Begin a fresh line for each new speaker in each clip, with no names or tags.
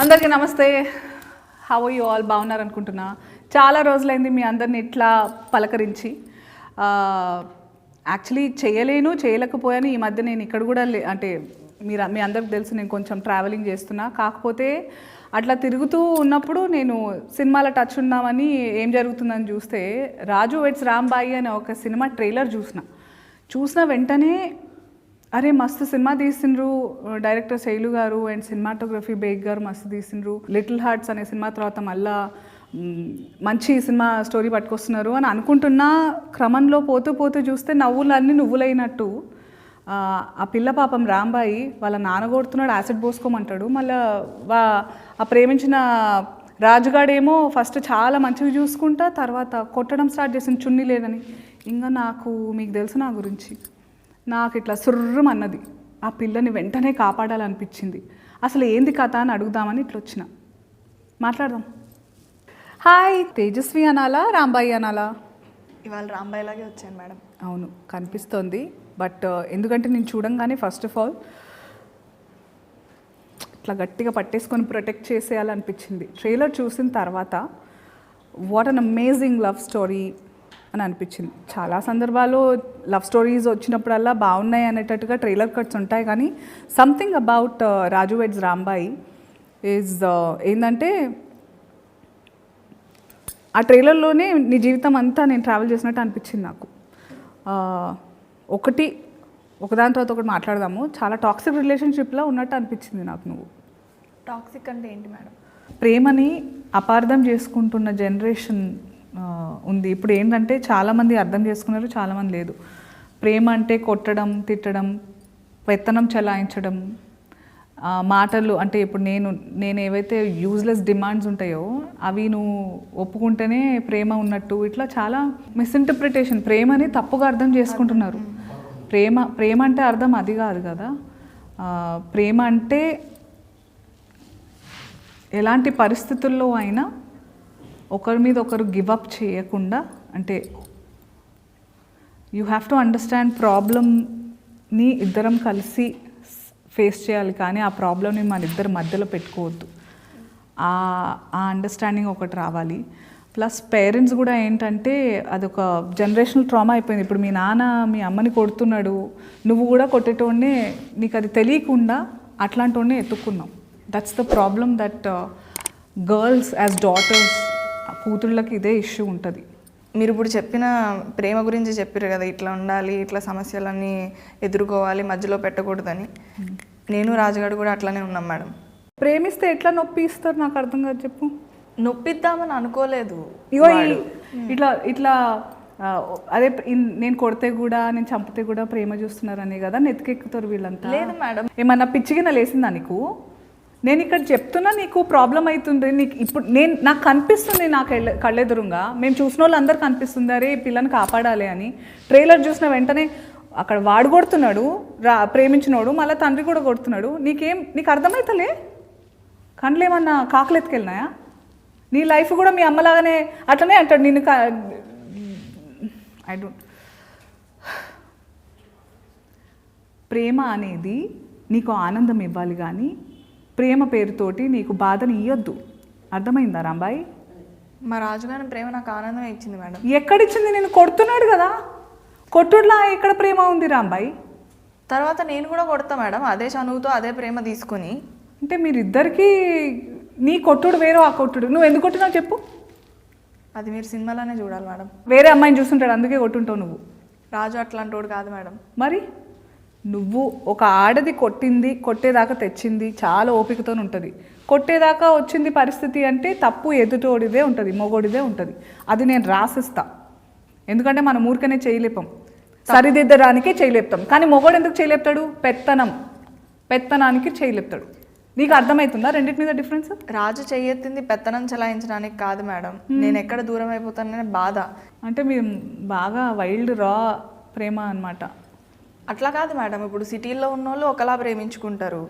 అందరికీ నమస్తే. How you all? బాగున్నారు అనుకుంటున్నా. చాలా రోజులైంది మీ అందరిని ఇట్లా పలకరించి. యాక్చువల్లీ చేయలేకపోయాను. ఈ మధ్య నేను ఇక్కడ కూడా అంటే మీ అందరికి తెలుసు నేను కొంచెం ట్రావెలింగ్ చేస్తున్నా. కాకపోతే అట్లా తిరుగుతూ ఉన్నప్పుడు నేను సినిమాలో టచ్ ఉన్నామని ఏం జరుగుతుందని చూస్తే రాజు వెడ్స్ రాంబాయి అనే ఒక సినిమా ట్రైలర్ చూసిన వెంటనే అరే మస్తు సినిమా తీసిండ్రు డైరెక్టర్ శైలు గారు అండ్ సినిమాటోగ్రఫీ బేగ్ గారు మస్తు తీసిండ్రు. లిటిల్ హార్ట్స్ అనే సినిమా తర్వాత మళ్ళా మంచి సినిమా స్టోరీ పట్టుకొస్తున్నారు అని అనుకుంటున్నా క్రమంలో పోతూ చూస్తే నవ్వులన్నీ నువ్వులైనట్టు ఆ పిల్ల పాపం రాంబాయి వాళ్ళ నాన్న కొడుతున్నాడు, యాసిడ్ పోసుకోమంటాడు. మళ్ళీ ఆ ప్రేమించిన రాజుగాడేమో ఫస్ట్ చాలా మంచిగా చూసుకుంటా తర్వాత కొట్టడం స్టార్ట్ చేసిన చున్నీ లేదని. ఇంకా మీకు తెలుసు నా గురించి, నాకు ఇట్లా సుర్రమన్నది. ఆ పిల్లని వెంటనే కాపాడాలనిపించింది. అసలు ఏంది కథ అని అడుగుదామని ఇట్లా వచ్చిన. మాట్లాడదాం. హాయ్, తేజస్వి అనాలా రాంబాయి అనాలా?
ఇవాళ రాంబాయిలాగే వచ్చాను మేడం.
అవును కనిపిస్తోంది. బట్ ఎందుకంటే నేను చూడంగానే ఫస్ట్ ఆఫ్ ఆల్ ఇట్లా గట్టిగా పట్టేసుకొని ప్రొటెక్ట్ చేసేయాలనిపించింది. ట్రైలర్ చూసిన తర్వాత what an amazing love story అని అనిపించింది. చాలా సందర్భాల్లో లవ్ స్టోరీస్ వచ్చినప్పుడల్లా బాగున్నాయి అనేటట్టుగా ట్రైలర్ కట్స్ ఉంటాయి. కానీ something about Raju weds Rambai is ఏంటంటే ఆ ట్రైలర్లోనే నీ జీవితం అంతా నేను ట్రావెల్ చేసినట్టు అనిపించింది నాకు. ఒకదాని తర్వాత ఒకటి మాట్లాడదాము. చాలా టాక్సిక్ రిలేషన్షిప్లో ఉన్నట్టు అనిపించింది నాకు. నువ్వు
టాక్సిక్ అంటే ఏంటి మేడం?
ప్రేమని అపార్థం చేసుకుంటున్న జనరేషన్ ఉంది ఇప్పుడు. ఏంటంటే చాలామంది అర్థం చేసుకున్నారు, చాలామంది లేదు. ప్రేమ అంటే కొట్టడం, తిట్టడం, పెత్తనం చెలాయించడం, మాటలు అంటే ఇప్పుడు నేను ఏవైతే యూజ్లెస్ డిమాండ్స్ ఉంటాయో అవి నువ్వు ఒప్పుకుంటేనే ప్రేమ ఉన్నట్టు, ఇట్లా చాలా మిస్ఇంటర్ప్రిటేషన్. ప్రేమని తప్పుగా అర్థం చేసుకుంటున్నారు. ప్రేమ అంటే అర్థం అది కాదు కదా. ప్రేమ అంటే ఎలాంటి పరిస్థితుల్లో అయినా ఒకరి మీద ఒకరు గివ్ అప్ చేయకుండా, అంటే యూ హ్యావ్ టు అండర్స్టాండ్ ప్రాబ్లమ్ని ఇద్దరం కలిసి ఫేస్ చేయాలి. కానీ ఆ ప్రాబ్లమ్ని మన ఇద్దరి మధ్యలో పెట్టుకోవద్దు. ఆ అండర్స్టాండింగ్ ఒకటి రావాలి. ప్లస్ పేరెంట్స్ కూడా ఏంటంటే అదొక జనరేషనల్ ట్రామా అయిపోయింది. ఇప్పుడు మీ నాన్న మీ అమ్మని కొడుతున్నాడు, నువ్వు కూడా కొట్టేటోనే, నీకు అది తెలియకుండా అట్లాంటి ఎత్తుక్కున్నావు. That's the problem that girls as daughters, కూతుళ్ళకి ఇదే ఇష్యూ ఉంటుంది.
మీరు ఇప్పుడు చెప్పిన ప్రేమ గురించి చెప్పారు కదా, ఇట్లా ఉండాలి, ఇట్లా సమస్యలన్నీ ఎదుర్కోవాలి, మధ్యలో పెట్టకూడదని. నేను రాజుగాడు కూడా అట్లానే ఉన్నాం మేడం.
ప్రేమిస్తే ఎట్లా నొప్పి ఇస్తారు నాకు అర్థం కాదు. చెప్పు.
నొప్పిద్దామని అనుకోలేదు.
ఇగో ఇట్లా అదే నేను కొడితే కూడా నేను చంపితే కూడా ప్రేమ చూస్తున్నారని కదా నెత్తికెక్కుతారు వీళ్ళంతా.
లేదు మేడం.
ఏమన్నా పిచ్చిగిన లేసిందా నీకు? నేను ఇక్కడ చెప్తున్నా నీకు ప్రాబ్లం అవుతుంది. నీకు ఇప్పుడు నాకు కనిపిస్తుంది, నాకు కళ్ళెదురుగా మేము చూసిన వాళ్ళు అందరు కనిపిస్తుంది అరే ఈ పిల్లని కాపాడాలి అని. ట్రైలర్ చూసిన వెంటనే అక్కడ వాడు కొడుతున్నాడు, ప్రేమించినోడు, మళ్ళీ తండ్రి కూడా కొడుతున్నాడు. నీకు అర్థమవుతలే? కళ్ళు ఏమన్నా కాకులు ఎత్తుకెళ్ళినాయా? నీ లైఫ్ కూడా మీ అమ్మలాగానే అట్లనే అంటాడు నేను. I don't. ప్రేమ అనేది నీకు ఆనందం ఇవ్వాలి కానీ ప్రేమ పేరుతోటి నీకు బాధని ఇవ్వద్దు. అర్థమైందా రాంబాయి?
మా రాజుగారి ప్రేమ నాకు ఆనందమే ఇచ్చింది మేడం.
ఎక్కడిచ్చింది? నేను కొడుతున్నాడు కదా, కొట్టుడులా ఎక్కడ ప్రేమ ఉంది రాంబాయి?
తర్వాత నేను కూడా కొడతా మేడం, అదే చనువుతో అదే ప్రేమ తీసుకొని.
అంటే మీరిద్దరికీ నీ కొట్టుడు వేరు, ఆ కొట్టుడు. నువ్వు ఎందుకు కొట్టినావు చెప్పు?
అది మీరు సినిమాలోనే చూడాలి మేడం.
వేరే అమ్మాయిని చూస్తుంటాడు అందుకే కొట్టుంటావు నువ్వు.
రాజు అట్లాంటోడు కాదు మేడం.
మరి నువ్వు ఒక ఆడది కొట్టేదాకా తెచ్చింది చాలా ఓపికతో ఉంటుంది. కొట్టేదాకా వచ్చింది పరిస్థితి అంటే తప్పు ఎదుటోడిదే ఉంటుంది, మొగోడిదే ఉంటుంది. అది నేను రాసిస్తా. ఎందుకంటే మనం ఊరికనే చేయలేపాం, సరిదిద్దడానికే చేయలేపుతాం. కానీ మొగోడు ఎందుకు చేయలేపుతాడు? పెత్తనానికి చేయలేపుతాడు. నీకు అర్థమవుతుందా రెండింటి మీద డిఫరెన్స్?
రాజు చెయ్యెత్తింది పెత్తనం చలాయించడానికి కాదు మేడం, నేను ఎక్కడ దూరం అయిపోతాననే బాధ.
అంటే మీరు బాగా వైల్డ్ రా ప్రేమ అన్నమాట.
అట్లా కాదు మేడం. ఇప్పుడు సిటీల్లో ఉన్న వాళ్ళు ఒకలా ప్రేమించుకుంటారు.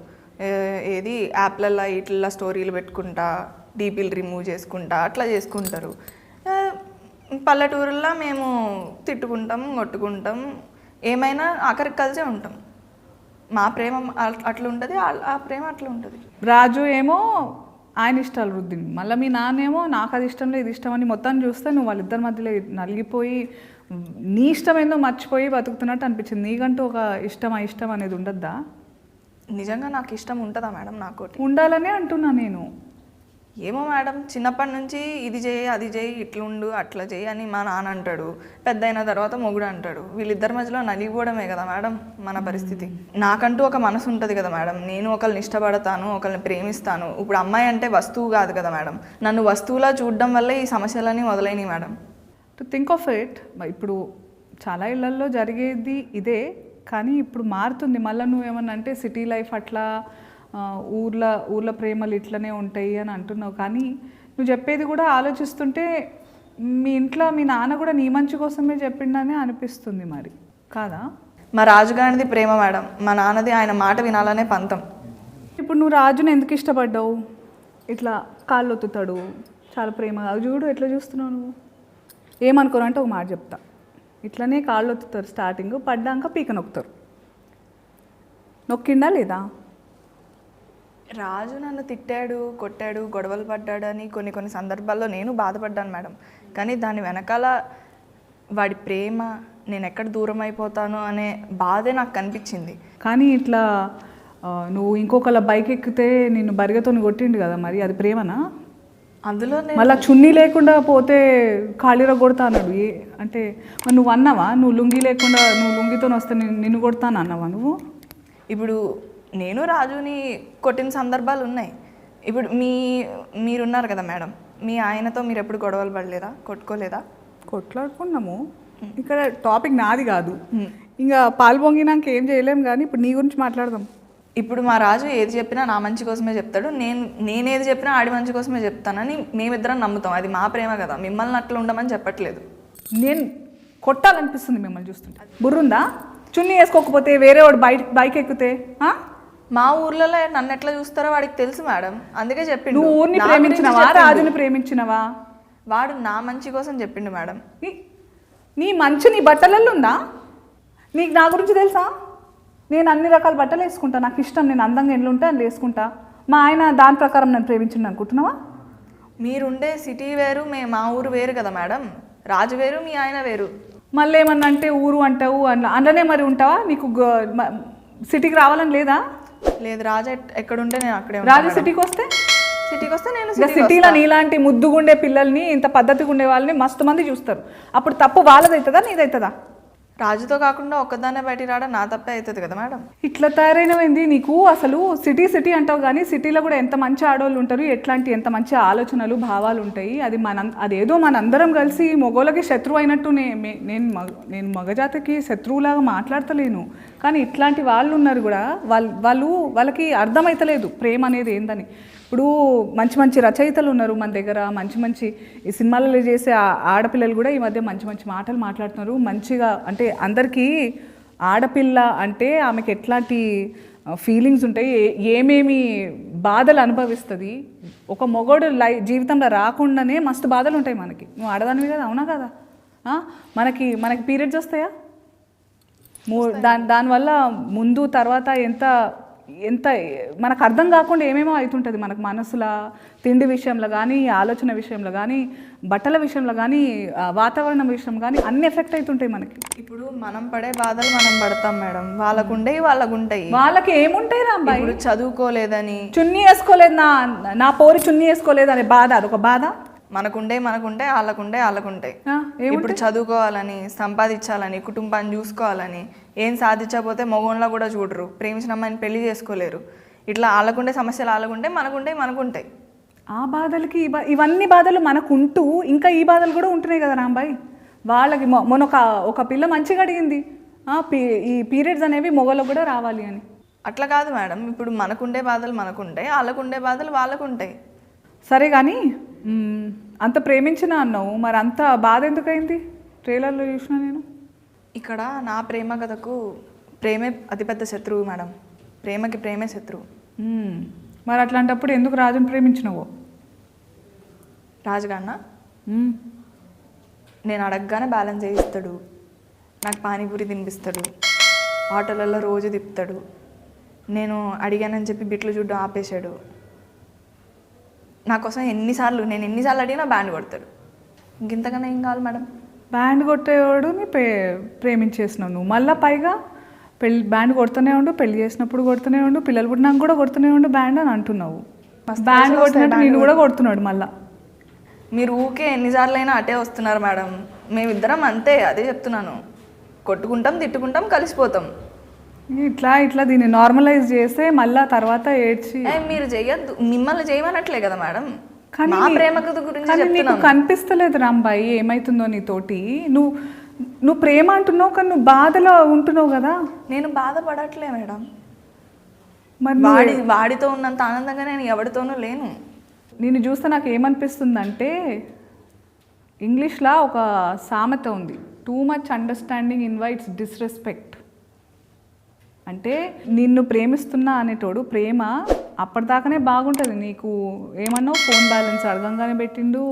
ఏది యాప్లల్లో ఇట్లా స్టోరీలు పెట్టుకుంటా, డీపీలు రిమూవ్ చేసుకుంటా అట్లా చేసుకుంటారు. పల్లెటూరుల్లో మేము తిట్టుకుంటాం, కొట్టుకుంటాం, ఏమైనా ఆఖరికి కలిసే ఉంటాం. మా ప్రేమ అట్లా ఉంటుంది, ఆ ప్రేమ అట్లా ఉంటుంది.
రాజు ఏమో ఆయన ఇష్టాలు రుద్దింది. మళ్ళీ మీ నాన్నేమో నాకు అది ఇష్టం లేదు, ఇది ఇష్టం అని మొత్తం చూస్తే నువ్వు వాళ్ళిద్దరి మధ్యలో నలిగిపోయి నీ ఇష్టం ఏందో మర్చిపోయి బతుకుతున్నట్టు అనిపించింది. నీకంటూ ఒక ఇష్టం ఇష్టం అనేది ఉండద్దా?
నిజంగా నాకు ఇష్టం ఉంటుందా మేడం? నాకోటి
ఉండాలనే అంటున్నా నేను.
ఏమో మేడం, చిన్నప్పటి నుంచి ఇది చేయి అది చేయి ఇట్లుండు అట్లా చేయి అని మా నాన్న అంటాడు, పెద్ద అయిన తర్వాత మొగుడు అంటాడు. వీళ్ళిద్దరి మధ్యలో నలిగిపోవడమే కదా మేడం మన పరిస్థితి. నాకంటూ ఒక మనసు ఉంటుంది కదా మేడం, నేను ఒకరిని ఇష్టపడతాను, ఒకరిని ప్రేమిస్తాను. ఇప్పుడు అమ్మాయి అంటే వస్తువు కాదు కదా మేడం, నన్ను వస్తువులా చూడడం వల్ల ఈ సమస్యలన్నీ మొదలైనవి madam.
To think of it, ఇప్పుడు చాలా ఇళ్లల్లో జరిగేది ఇదే, కానీ ఇప్పుడు మారుతుంది. మళ్ళీ నువ్వేమన్నా అంటే సిటీ లైఫ్ అట్లా ఊర్ల ప్రేమలు ఇట్లనే ఉంటాయి అని అంటున్నావు. కానీ నువ్వు చెప్పేది కూడా ఆలోచిస్తుంటే మీ ఇంట్లో మీ నాన్న కూడా నీ మంచి కోసమే చెప్పిండని అనిపిస్తుంది. మరి కాదా?
మా రాజుగారిది ప్రేమ మేడం, మా నాన్నది ఆయన మాట వినాలనే పంతం.
ఇప్పుడు నువ్వు రాజుని ఎందుకు ఇష్టపడ్డావు? ఇట్లా కాళ్ళు ఒత్తుతాడు, చాలా ప్రేమగా. చూడు ఎట్లా చూస్తున్నావు నువ్వు. ఏమనుకోరు అంటే ఒక మాట చెప్తా, ఇట్లనే కాళ్ళు ఒత్తుతారు స్టార్టింగ్, పడ్డాక పీక నొక్కుతారు. నొక్కిండా లేదా?
రాజు నన్ను తిట్టాడు, కొట్టాడు, గొడవలు పడ్డాడు అని కొన్ని సందర్భాల్లో నేను బాధపడ్డాను మేడం. కానీ దాని వెనకాల వాడి ప్రేమ, నేను ఎక్కడ దూరం అయిపోతాను అనే బాధే నాకు కనిపించింది.
కానీ ఇట్లా నువ్వు ఇంకొకళ్ళ బైక్ ఎక్కితే నిన్ను బరిగతో కొట్టిండు కదా, మరి అది ప్రేమనా?
అందులో
మళ్ళీ చున్నీ లేకుండా పోతే ఖాళీరా కొడతా అన్నాడు. అంటే నువ్వు అన్నావా, నువ్వు లుంగి లేకుండా నువ్వు లుంగితో వస్తే నిన్ను కొడతాను అన్నావా నువ్వు?
ఇప్పుడు నేను రాజుని కొట్టిన సందర్భాలు ఉన్నాయి. ఇప్పుడు మీరున్నారు కదా మేడం, మీ ఆయనతో మీరు ఎప్పుడు గొడవలు పడలేదా, కొట్టుకోలేదా?
కొట్లాడుకున్నాము. ఇక్కడ టాపిక్ నాది కాదు, ఇంకా పాలు పొంగినాక ఏం చేయలేము. కానీ ఇప్పుడు నీ గురించి మాట్లాడదాం.
ఇప్పుడు మా రాజు ఏది చెప్పినా నా మంచి కోసమే చెప్తాడు, నేనేది చెప్పినా ఆడి మంచి కోసమే చెప్తానని మేమిద్దరం నమ్ముతాం. అది మా ప్రేమ కదా, మిమ్మల్ని అట్లా ఉండమని చెప్పట్లేదు.
నేను కొట్టాలనిపిస్తుంది మిమ్మల్ని చూస్తుంటే. బుర్రుందా? చున్నీ వేసుకోకపోతే వేరే వాడు బైక్ ఎక్కితే?
మా ఊర్లలో నన్ను ఎట్లా చూస్తారో వాడికి తెలుసు మేడం, అందుకే చెప్పిండు.
నువ్వు ఊరిని ప్రేమించినవా, రాజుని ప్రేమించినవా?
వాడు నా మంచి కోసం చెప్పిండు మేడం.
నీ మంచి నీ బట్టలలో ఉందా? నీకు నా గురించి తెలుసా? నేను అన్ని రకాల బట్టలు వేసుకుంటా, నాకు ఇష్టం, నేను అందంగా ఎన్ని ఉంటే అని వేసుకుంటా. మా ఆయన దాని ప్రకారం నన్ను ప్రేమించిండు అనుకుంటున్నావా?
మీరుండే సిటీ వేరు, మా ఊరు వేరు కదా మేడం. రాజు వేరు, మీ ఆయన వేరు.
మళ్ళీ ఏమన్నా అంటే ఊరు అంటావు, అందులోనే మరి ఉంటావా? నీకు సిటీకి రావాలని లేదా?
లేదు, రాజు ఎక్కడుంటే నేను అక్కడే.
రాజు సిటీకి వస్తే
నేను
సిటీలో నీలాంటి ముద్దుగుండే పిల్లల్ని, ఇంత పద్ధతిగా ఉండే వాళ్ళని మస్తు మంది చూస్తారు. అప్పుడు తప్పు వాళ్ళదవుతుందా నీదవుతుందా?
రాజుతో కాకుండా ఒక్కదాన్నే బయటికి రావడం నా తప్పే అవుతుంది కదా మేడం.
ఇట్లా తయారైనవింది నీకు. అసలు సిటీ అంటావు, కానీ సిటీలో కూడా ఎంత మంచి ఆడవాళ్ళు ఉంటారు, ఎంత మంచి ఆలోచనలు భావాలు ఉంటాయి. అదేదో మనందరం కలిసి మగోళ్ళకి శత్రువు అయినట్టు నేను మగజాతికి శత్రువులాగా మాట్లాడతలేను. కానీ ఇట్లాంటి వాళ్ళు ఉన్నారు కూడా, వాళ్ళకి అర్థమవుతలేదు ప్రేమ అనేది ఏందని. ఇప్పుడు మంచి రచయితలు ఉన్నారు మన దగ్గర, మంచి ఈ సినిమాలలో చేసే ఆడపిల్లలు కూడా ఈ మధ్య మంచి మాటలు మాట్లాడుతున్నారు. మంచిగా అంటే అందరికీ ఆడపిల్ల అంటే ఆమెకి ఎట్లాంటి ఫీలింగ్స్ ఉంటాయి, ఏమేమి బాధలు అనుభవిస్తుంది, ఒక మొగోడు జీవితంలో రాకుండానే మస్తు బాధలు ఉంటాయి మనకి. నువ్వు ఆడదానివి కదా, అవునా కదా? మనకి పీరియడ్స్ వస్తాయా? దానివల్ల ముందు తర్వాత ఎంత మనకు అర్థం కాకుండా ఏమేమో అవుతుంటుంది మనకు మనసులో. తిండి విషయంలో కానీ, ఆలోచన విషయంలో కానీ, బట్టల విషయంలో కానీ, వాతావరణం విషయం కానీ అన్ని ఎఫెక్ట్ అవుతుంటాయి మనకి.
ఇప్పుడు మనం పడే బాధలు మనం పడతాం మేడం, వాళ్ళకుంటాయి.
వాళ్ళకి ఏముంటాయి రాంబాయి?
ఇప్పుడు చదువుకోలేదని,
చున్నీ వేసుకోలేదు, నా పోరి చున్నీ వేసుకోలేదు అనే బాధ, అదొక బాధ.
మనకుండే వాళ్ళకుంటాయి. ఇప్పుడు చదువుకోవాలని, సంపాదించాలని, కుటుంబాన్ని చూసుకోవాలని, ఏం సాధించకపోతే మగోళ్ళ కూడా చూడరు, ప్రేమించిన అమ్మాయిని పెళ్లి చేసుకోలేరు. ఇట్లా వాళ్ళకుండే సమస్యలు వాళ్ళకుంటాయి, మనకుంటాయి.
ఆ బాధలకి ఇవన్నీ బాధలు మనకుంటూ ఇంకా ఈ బాధలు కూడా ఉంటున్నాయి కదా రాంబాయ్. వాళ్ళకి మొన్న ఒక పిల్ల మంచిగా అడిగింది, ఈ పీరియడ్స్ అనేవి మొగలకు కూడా రావాలి అని.
అట్లా కాదు మేడం, ఇప్పుడు మనకుండే బాధలు మనకుంటాయి, వాళ్ళకుండే బాధలు వాళ్ళకుంటాయి.
సరే కానీ అంత ప్రేమించిన అన్నావు, మరి అంత బాధ ఎందుకైంది? ట్రైలర్లో చూసినా నేను.
ఇక్కడ నా ప్రేమ కథకు ప్రేమే అతిపెద్ద శత్రువు మేడం, ప్రేమే శత్రువు.
మరి అట్లాంటప్పుడు ఎందుకు రాజుని ప్రేమించినవో?
రాజుగాన్న నేను అడగగానే బ్యాలెన్స్ చేయిస్తాడు, నాకు పానీపూరి తినిపిస్తాడు, ఆటోలలో రోజు తిప్పుతాడు, నేను అడిగానని చెప్పి బిట్లు చూడ్డం ఆపేశాడు. నా కోసం నేను ఎన్నిసార్లు అడిగినా బ్యాండ్ కొడతాడు. ఇంకెంతకన్నా ఏం కావాలి మేడం?
బ్యాండ్ కొట్టేవాడుని ప్రేమించేసినావు నువ్వు, మళ్ళీ పైగా బ్యాండ్ కొడుతూనే ఉండు, పెళ్లి చేసినప్పుడు కొడుతూనే ఉండు, పిల్లలు పుట్టినాక కూడా కొడుతూనే ఉండు బ్యాండ్ అని అంటున్నావు. బ్యాండ్ కొట్టినట్టు నేను కూడా కొడుతున్నాడు మళ్ళీ.
మీరు ఊకే ఎన్నిసార్లు అయినా అటే వస్తున్నారు మేడం. మేమిద్దరం అంతే, అదే చెప్తున్నాను. కొట్టుకుంటాం, తిట్టుకుంటాం, కలిసిపోతాం.
ఇట్లా దీన్ని నార్మలైజ్ చేస్తే మళ్ళీ తర్వాత ఏడ్చి
మీరు చెయ్యొద్దు, మిమ్మల్ని చేయమనట్లే కదా మేడం. మా ప్రేమ కథ గురించి
నీకు కనిపిస్తలేదు రాంబాయి ఏమైతుందో నీతోటి. నువ్వు ప్రేమ అంటున్నావు కానీ నువ్వు బాధలో ఉంటున్నావు కదా.
నేను బాధపడట్లే మేడం.
మరి
వాడితో ఉన్నంత ఆనందంగా నేను ఎవరితోనూ లేను.
నేను చూస్తే నాకు ఏమనిపిస్తుందంటే, ఇంగ్లీష్లో ఒక సామెత ఉంది, too much understanding invites disrespect. అంటే నిన్ను ప్రేమిస్తున్నా అనేటోడు ప్రేమ అప్పటిదాకానే బాగుంటుంది. నీకు ఏమన్నావు, ఫోన్ బ్యాలెన్స్ అడగంగానే పెట్టిండు,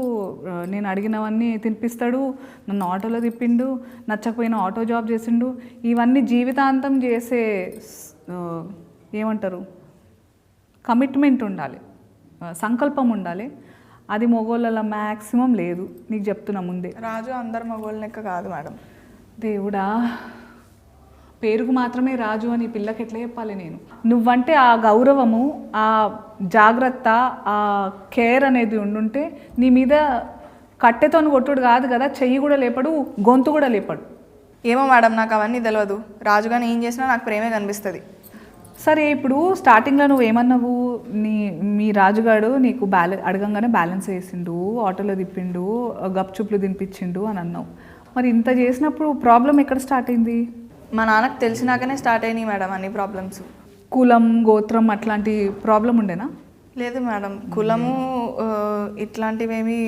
నేను అడిగినవన్నీ తినిపిస్తాడు, నన్ను ఆటోలో తిప్పిండు, నచ్చకపోయినా ఆటో జాబ్ చేసిండు. ఇవన్నీ జీవితాంతం చేసే ఏమంటారు, కమిట్మెంట్ ఉండాలి, సంకల్పం ఉండాలి. అది మగోళ్ళ మ్యాక్సిమం లేదు. నీకు చెప్తున్నా ముందే.
రాజు అందరు మగోళ్ళ లెక్క కాదు మేడం.
దేవుడా, పేరుకు మాత్రమే రాజు అని పిల్లకి ఎట్లా చెప్పాలి నేను? నువ్వంటే ఆ గౌరవము, ఆ జాగ్రత్త, ఆ కేర్ అనేది ఉండుంటే నీ మీద కట్టెతో కొట్టుడు కాదు కదా, చెయ్యి కూడా లేపడు, గొంతు కూడా లేపడు.
ఏమో మేడం, నాకు అవన్నీ తెలియదు. రాజుగాని ఏం చేసినా నాకు ప్రేమే కనిపిస్తుంది.
సరే, ఇప్పుడు స్టార్టింగ్లో నువ్వు ఏమన్నావు, మీ రాజుగాడు నీకు అడగంగానే బ్యాలెన్స్ వేసిండు, ఆటోలో తిప్పిండు, గప్చుప్లు తినిపించిండు అని అన్నావు. మరి ఇంత చేసినప్పుడు ప్రాబ్లం ఎక్కడ స్టార్ట్ అయింది?
మా నాన్నకు తెలిసినాకనే స్టార్ట్ అయినాయి మేడం అన్ని ప్రాబ్లమ్స్.
కులం, గోత్రం అట్లాంటి ప్రాబ్లం ఉండేనా?
లేదు మేడం, కులము ఇట్లాంటివేమి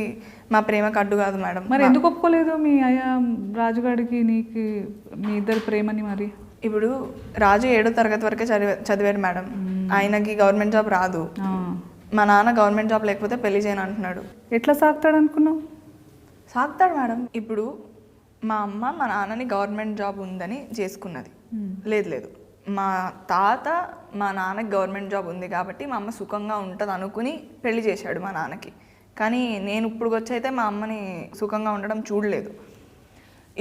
మా ప్రేమకు అడ్డు కాదు మేడం.
మరి ఎందుకు ఒప్పుకోలేదు మీ రాజుగాడికి నీకు మీ ఇద్దరు ప్రేమని? మరి
ఇప్పుడు రాజు 7వ తరగతి వరకే చదివాడు మేడం. ఆయనకి గవర్నమెంట్ జాబ్ రాదు. మా నాన్న గవర్నమెంట్ జాబ్ లేకపోతే పెళ్లి చేయను అంటున్నాడు.
ఎట్లా సాగుతాడు అనుకున్నావు?
సాగుతాడు మేడం. ఇప్పుడు మా అమ్మ మా నాన్నని గవర్నమెంట్ జాబ్ ఉందని చేసుకున్నది. లేదు, మా తాత మా నాన్నకి గవర్నమెంట్ జాబ్ ఉంది కాబట్టి మా అమ్మ సుఖంగా ఉంటుంది అనుకుని పెళ్లి చేశాడు మా నాన్నకి. కానీ నేను ఇప్పుడు వచ్చైతే మా అమ్మని సుఖంగా ఉండడం చూడలేదు.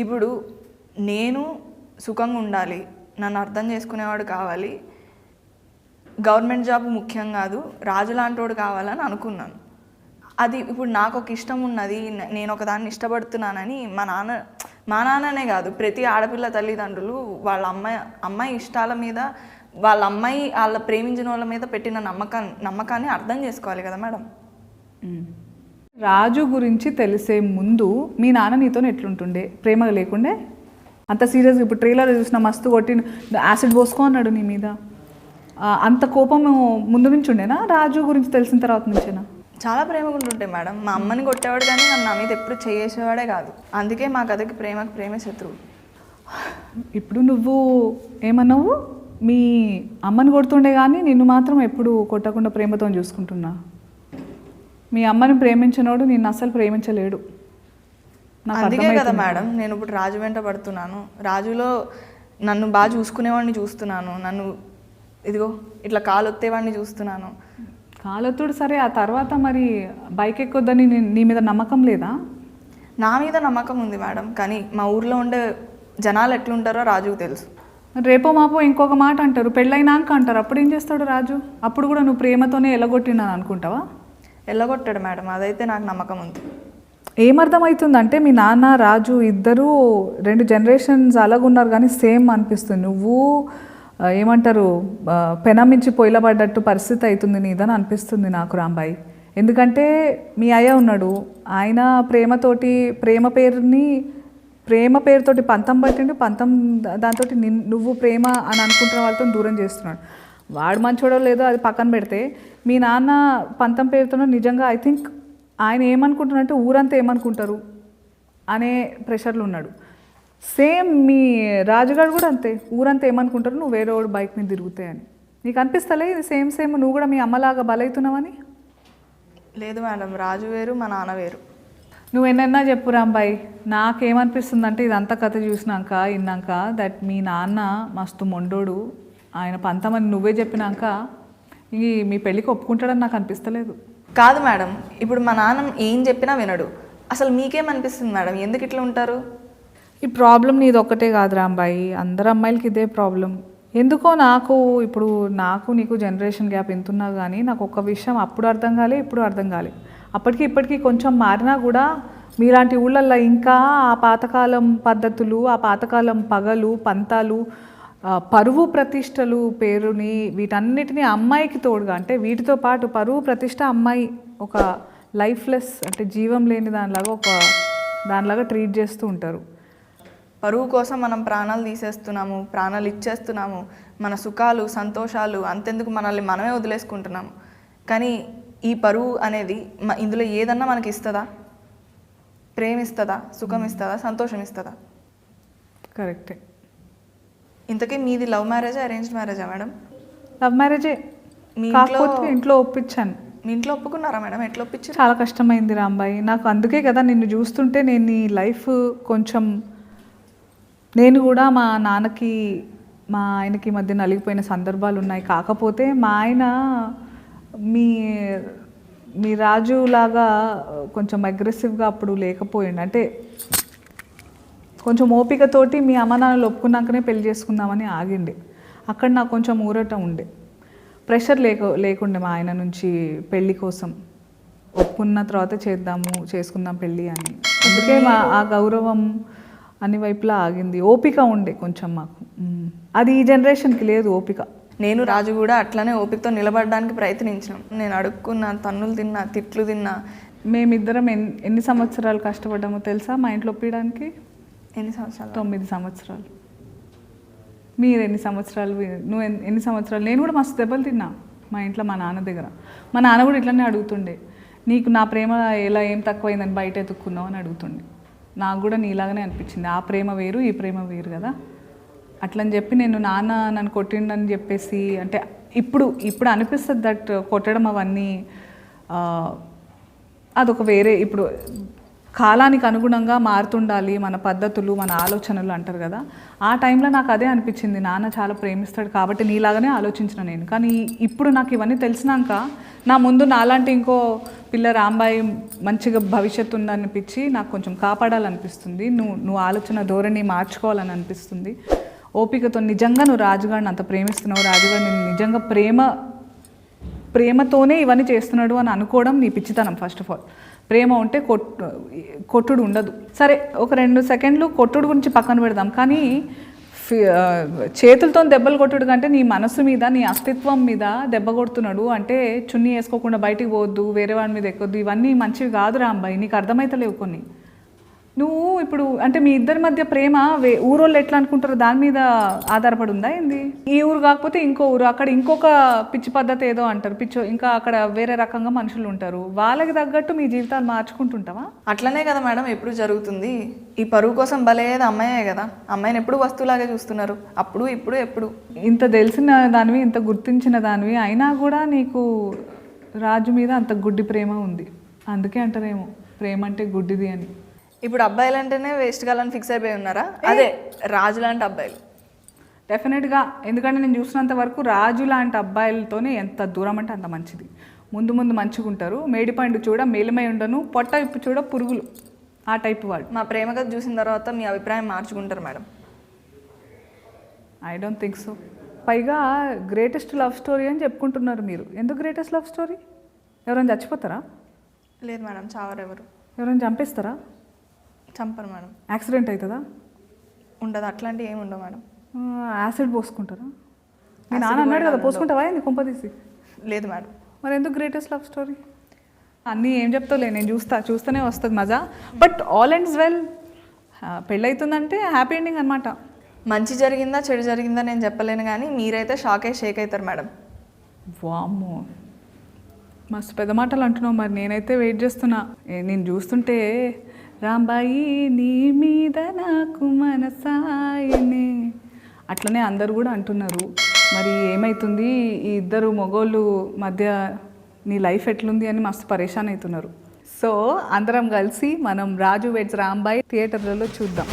ఇప్పుడు నేను సుఖంగా ఉండాలి, నన్ను అర్థం చేసుకునేవాడు కావాలి, గవర్నమెంట్ జాబ్ ముఖ్యం కాదు, రాజు లాంటివాడు కావాలని అనుకున్నాను. అది ఇప్పుడు నాకు ఒక ఇష్టం ఉన్నది, నేను ఒక దాన్ని ఇష్టపడుతున్నానని మా నాన్ననే కాదు, ప్రతి ఆడపిల్ల తల్లిదండ్రులు వాళ్ళ అమ్మాయి ఇష్టాల మీద, వాళ్ళ అమ్మాయి వాళ్ళ ప్రేమించిన వాళ్ళ మీద పెట్టిన నమ్మకాన్ని అర్థం చేసుకోవాలి కదా మేడం.
రాజు గురించి తెలిసే ముందు మీ నాన్న నీతో ఎట్లుంటుండే? ప్రేమ లేకుండే? అంత సీరియస్గా ఇప్పుడు ట్రైలర్ చూసిన మస్తు కొట్టి యాసిడ్ పోసుకో అన్నాడు నీ మీద, అంత కోపం ముందు నుంచి ఉండేనా? రాజు గురించి తెలిసిన తర్వాత నుంచేనా?
చాలా ప్రేమగా ఉంటుంటే మేడం. మా అమ్మని కొట్టేవాడు కానీ నన్ను నా మీద ఎప్పుడు చేసేవాడే కాదు. అందుకే మా కథకి ప్రేమే శత్రువు.
ఇప్పుడు నువ్వు ఏమన్నావు, మీ అమ్మని కొడుతుండే కానీ నిన్ను మాత్రం ఎప్పుడు కొట్టకుండా ప్రేమతో చూసుకుంటున్నా. మీ అమ్మని ప్రేమించినోడు నిన్ను అస్సలు ప్రేమించలేడు.
అందుకే కదా మేడం నేను ఇప్పుడు రాజు వెంట పడుతున్నాను. రాజులో నన్ను బాగా చూసుకునేవాడిని చూస్తున్నాను, నన్ను ఇదిగో ఇట్లా కాలొత్తేవాడిని చూస్తున్నాను.
కాలొత్తుడు సరే, ఆ తర్వాత మరి బైక్ ఎక్కొద్దని నీ మీద నమ్మకం లేదా?
నా మీద నమ్మకం ఉంది మేడం, కానీ మా ఊర్లో ఉండే జనాలు ఎట్లుంటారో రాజుకు తెలుసు.
రేపో మాపో ఇంకొక మాట అంటారు, పెళ్ళైనాక అంటారు. అప్పుడు ఏం చేస్తాడు రాజు? అప్పుడు కూడా నువ్వు ప్రేమతోనే ఎల్లగొట్టినాను అనుకుంటావా?
ఎల్లగొట్టాడు మేడం, అదైతే నాకు నమ్మకం ఉంది.
ఏమర్థమవుతుందంటే మీ నాన్న రాజు ఇద్దరు 2 జనరేషన్స్ అలాగున్నారు కానీ సేమ్ అనిపిస్తుంది. నువ్వు ఏమంటారు, పెనమించి పొయ్యిలపడ్డట్టు పరిస్థితి అవుతుంది నీదని అనిపిస్తుంది నాకు రాంబాయి. ఎందుకంటే మీ అయ్య ఉన్నాడు, ఆయన ప్రేమ పేరుతోటి పంతం పట్టిండు, దాంతో నువ్వు ప్రేమ అని అనుకుంటున్న వాళ్ళతో దూరం చేస్తున్నాడు. వాడు మంచోడో లేదో అది పక్కన పెడితే, మీ నాన్న పంతం పేరుతో నిజంగా ఐ థింక్ ఆయన ఏమనుకుంటున్నారంటే ఊరంతా ఏమనుకుంటారు అనే ప్రెషర్లు ఉన్నాడు. సేమ్ మీ రాజుగారు కూడా అంతే, ఊరంతా ఏమనుకుంటారు నువ్వు వేరే వాడు బైక్ మీద తిరుగుతాయని. నీకు అనిపిస్తలే ఇది సేమ్ నువ్వు కూడా మీ అమ్మలాగా బలవుతున్నావని?
లేదు మేడం, రాజు వేరు మా నాన్న వేరు.
నువ్వు ఎన్నైనా చెప్పు రాంబాయి, నాకేమనిపిస్తుందంటే ఇదంతా కథ చూసినాక విన్నాక దట్ మీ నాన్న మస్తు మొండోడు, ఆయన పంతమని నువ్వే చెప్పినాక మీ పెళ్ళికి ఒప్పుకుంటాడని నాకు అనిపిస్తలేదు.
కాదు మేడం, ఇప్పుడు మా నాన్న ఏం చెప్పినా వినడు. అసలు మీకేమనిపిస్తుంది మేడం, ఎందుకు ఇట్లా ఉంటారు?
ఈ ప్రాబ్లం నీది ఒక్కటే కాదు రాంబాయి, అందరు అమ్మాయిలకి ఇదే ప్రాబ్లం. ఎందుకో నాకు నీకు జనరేషన్ గ్యాప్ ఎంతున్నా కానీ నాకు ఒక విషయం అప్పుడు అర్థం కాలే, ఇప్పుడు అర్థం కాలే. అప్పటికి ఇప్పటికీ కొంచెం మారినా కూడా మీలాంటి ఊళ్ళల్లో ఇంకా ఆ పాతకాలం పద్ధతులు, ఆ పాతకాలం పగలు పంతాలు, పరువు ప్రతిష్టలు పేరుని వీటన్నిటినీ అమ్మాయికి తోడుగా, అంటే వీటితో పాటు పరువు ప్రతిష్ట అమ్మాయి ఒక లైఫ్లెస్, అంటే జీవం లేని దానిలాగా ట్రీట్ చేస్తూ ఉంటారు.
పరువు కోసం మనం ప్రాణాలు తీసేస్తున్నాము, ప్రాణాలు ఇచ్చేస్తున్నాము, మన సుఖాలు సంతోషాలు అంతెందుకు మనల్ని మనమే వదిలేసుకుంటున్నాము. కానీ ఈ పరువు అనేది ఇందులో ఏదన్నా మనకి ఇస్తుందా? ప్రేమ ఇస్తుందా? సుఖం ఇస్తుందా? సంతోషం ఇస్తుందా?
కరెక్టే.
ఇంతకీ మీది లవ్ మ్యారేజా అరేంజ్డ్ మ్యారేజా మేడం?
లవ్ మ్యారేజే.
మీ
కాకపోతే ఇంట్లో ఒప్పించాను.
మీ ఇంట్లో ఒప్పుకున్నారా మేడం? ఎట్లా ఒప్పించారు?
చాలా కష్టమైంది రాంబాయి నాకు. అందుకే కదా నిన్ను చూస్తుంటే నేను ఈ లైఫ్ కొంచెం, నేను కూడా మా నాన్నకి మా ఆయనకి మధ్య నలిగిపోయిన సందర్భాలు ఉన్నాయి. కాకపోతే మా ఆయన మీ రాజులాగా కొంచెం అగ్రెసివ్గా అప్పుడు లేకపోయిండు. అంటే కొంచెం ఓపికతోటి మీ అమ్మ నాన్నలు ఒప్పుకున్నాకనే పెళ్లి చేసుకుందామని ఆగిండే. అక్కడ నాకు కొంచెం ఊరట ఉండే, ప్రెషర్ లేకుండే మా ఆయన నుంచి పెళ్ళి కోసం. ఒప్పుకున్న తర్వాత చేసుకుందాం పెళ్ళి అని. అందుకే ఆ గౌరవం అన్ని వైపులా ఆగింది. ఓపిక ఉండే కొంచెం మాకు. అది ఈ జనరేషన్కి లేదు ఓపిక.
నేను రాజు కూడా అట్లనే ఓపికతో నిలబడడానికి ప్రయత్నించినాం. నేను అడుక్కున్నా, తన్నులు తిన్నా, తిట్లు తిన్నా.
మేమిద్దరం ఎన్ని సంవత్సరాలు కష్టపడ్డామో తెలుసా మా ఇంట్లో ఒప్పించడానికి?
ఎన్ని సంవత్సరాలు?
9 సంవత్సరాలు. మీరు ఎన్ని సంవత్సరాలు, నువ్వు ఎన్ని సంవత్సరాలు? నేను కూడా మస్తు దెబ్బలు తిన్నా మా ఇంట్లో మా నాన్న దగ్గర. మా నాన్న కూడా ఇట్లనే అడుగుతుండే, నీకు నా ప్రేమ ఏం తక్కువైందని బయట ఎత్తుక్కున్నావు అని అడుగుతుండే. నాకు కూడా నీలాగానే అనిపించింది, ఆ ప్రేమ వేరు ఈ ప్రేమ వేరు కదా అట్లని చెప్పి. నేను నాన్న నన్ను కొట్టిండని చెప్పేసి, అంటే ఇప్పుడు అనిపిస్తుంది దట్ కొట్టడం అవన్నీ అదొక వేరే, ఇప్పుడు కాలానికి అనుగుణంగా మారుతుండాలి మన పద్ధతులు, మన ఆలోచనలు అంటారు కదా. ఆ టైంలో నాకు అదే అనిపించింది, నాన్న చాలా ప్రేమిస్తాడు కాబట్టి నీలాగానే ఆలోచించిన నేను. కానీ ఇప్పుడు నాకు ఇవన్నీ తెలిసినాక నా ముందు నాలాంటి ఇంకో పిల్ల రాంబాయి మంచిగా భవిష్యత్తు ఉందనిపించి నాకు కొంచెం కాపాడాలనిపిస్తుంది. నువ్వు ఆలోచన ధోరణి మార్చుకోవాలని అనిపిస్తుంది. ఓపికతో నిజంగా నువ్వు రాజుగారిని అంత ప్రేమిస్తున్నావు, రాజుగారు నేను నిజంగా ప్రేమతోనే ఇవన్నీ చేస్తున్నాడు అని అనుకోవడం నీ పిచ్చితనం. ఫస్ట్ ఆఫ్ ఆల్ ప్రేమ ఉంటే కొట్టుడు ఉండదు. సరే ఒక 2 సెకండ్లు కొట్టుడు గురించి పక్కన పెడదాం, కానీ చేతులతో దెబ్బలు కొట్టుడు కంటే నీ మనసు మీద, నీ అస్తిత్వం మీద దెబ్బ కొడుతున్నాడు. అంటే చున్నీ వేసుకోకుండా బయటికి పోవద్దు, వేరే వాడి మీద ఎక్కొద్దు, ఇవన్నీ మంచివి కాదు రాంబాయి. నీకు అర్థమైతలేవు కొన్ని. నువ్వు ఇప్పుడు అంటే మీ ఇద్దరి మధ్య ప్రేమ ఊరోళ్ళు ఎట్లా అనుకుంటారో దాని మీద ఆధారపడి ఉందా ఏంది? ఈ ఊరు కాకపోతే ఇంకో ఊరు, అక్కడ ఇంకొక పిచ్చి పద్ధతి ఏదో అంటారు, ఇంకా అక్కడ వేరే రకంగా మనుషులు ఉంటారు. వాళ్ళకి తగ్గట్టు మీ జీవితాలు మార్చుకుంటుంటావా?
అట్లనే కదా మేడం ఎప్పుడు జరుగుతుంది. ఈ పరువు కోసం బలయ్యేది అమ్మాయే కదా. అమ్మాయిని ఎప్పుడు వస్తువులాగే చూస్తున్నారు, అప్పుడు ఇప్పుడు ఎప్పుడు. ఇంత
తెలిసిన దానివి, ఇంత గుర్తించిన దానివి అయినా కూడా నీకు రాజు మీద అంత గుడ్డి ప్రేమ ఉంది. అందుకే అంటారేమో ప్రేమ అంటే గుడ్డిది అని.
ఇప్పుడు అబ్బాయిలు అంటేనే వేస్ట్ కాలని ఫిక్స్ అయిపోయి ఉన్నారా? అదే రాజు లాంటి అబ్బాయిలు
డెఫినెట్గా. ఎందుకంటే నేను చూసినంత వరకు రాజు లాంటి అబ్బాయిలతోనే ఎంత దూరం అంటే అంత మంచిది. ముందు మంచిగా ఉంటారు, మేడిపండు చూడ మేలిమై ఉండను, పొట్ట ఇప్పు చూడ పురుగులు, ఆ టైప్ వాడు.
మా ప్రేమ కథ చూసిన తర్వాత మీ అభిప్రాయం మార్చుకుంటారు madam?
I don't think so. పైగా గ్రేటెస్ట్ లవ్ స్టోరీ అని చెప్పుకుంటున్నారు మీరు. ఎందుకు గ్రేటెస్ట్ లవ్ స్టోరీ? ఎవరైనా చచ్చిపోతారా?
లేదు మేడం, చావరు.
ఎవరైనా చంపేస్తారా?
చంపరు మేడం.
యాక్సిడెంట్ అవుతుందా?
ఉండదు, అట్లాంటివి ఏమి ఉండవు మేడం.
యాసిడ్ పోసుకుంటారా? మీ నాన్న అన్నాడు కదా పోసుకుంటావా ఏంది కొంపదీసి?
లేదు మేడం.
మరి ఎందుకు గ్రేటెస్ట్ లవ్ స్టోరీ? అన్నీ ఏం చెప్తావులే, నేను చూస్తూనే వస్తుంది మజా. But all ends well. పెళ్ళి అవుతుందంటే హ్యాపీ ఎండింగ్ అనమాట.
మంచి జరిగిందా చెడు జరిగిందా నేను చెప్పలేను, కానీ మీరైతే షేక్ అవుతారు మేడం.
వామ్మో, మస్తు పెద్ద మాటలు అంటున్నావు. మరి నేనైతే వెయిట్ చేస్తున్నా. నేను చూస్తుంటే రాంబాయి నీ మీద నాకు మనసాయనే అట్లనే అందరు కూడా అంటున్నారు. మరి ఏమవుతుంది ఈ ఇద్దరు మగోళ్ళు మధ్య, నీ లైఫ్ ఎట్లుంది అని మస్తు పరేషాన్ అవుతున్నారు. సో అందరం కలిసి మనం రాజు వెడ్స్ రాంబాయి థియేటర్లలో చూద్దాం.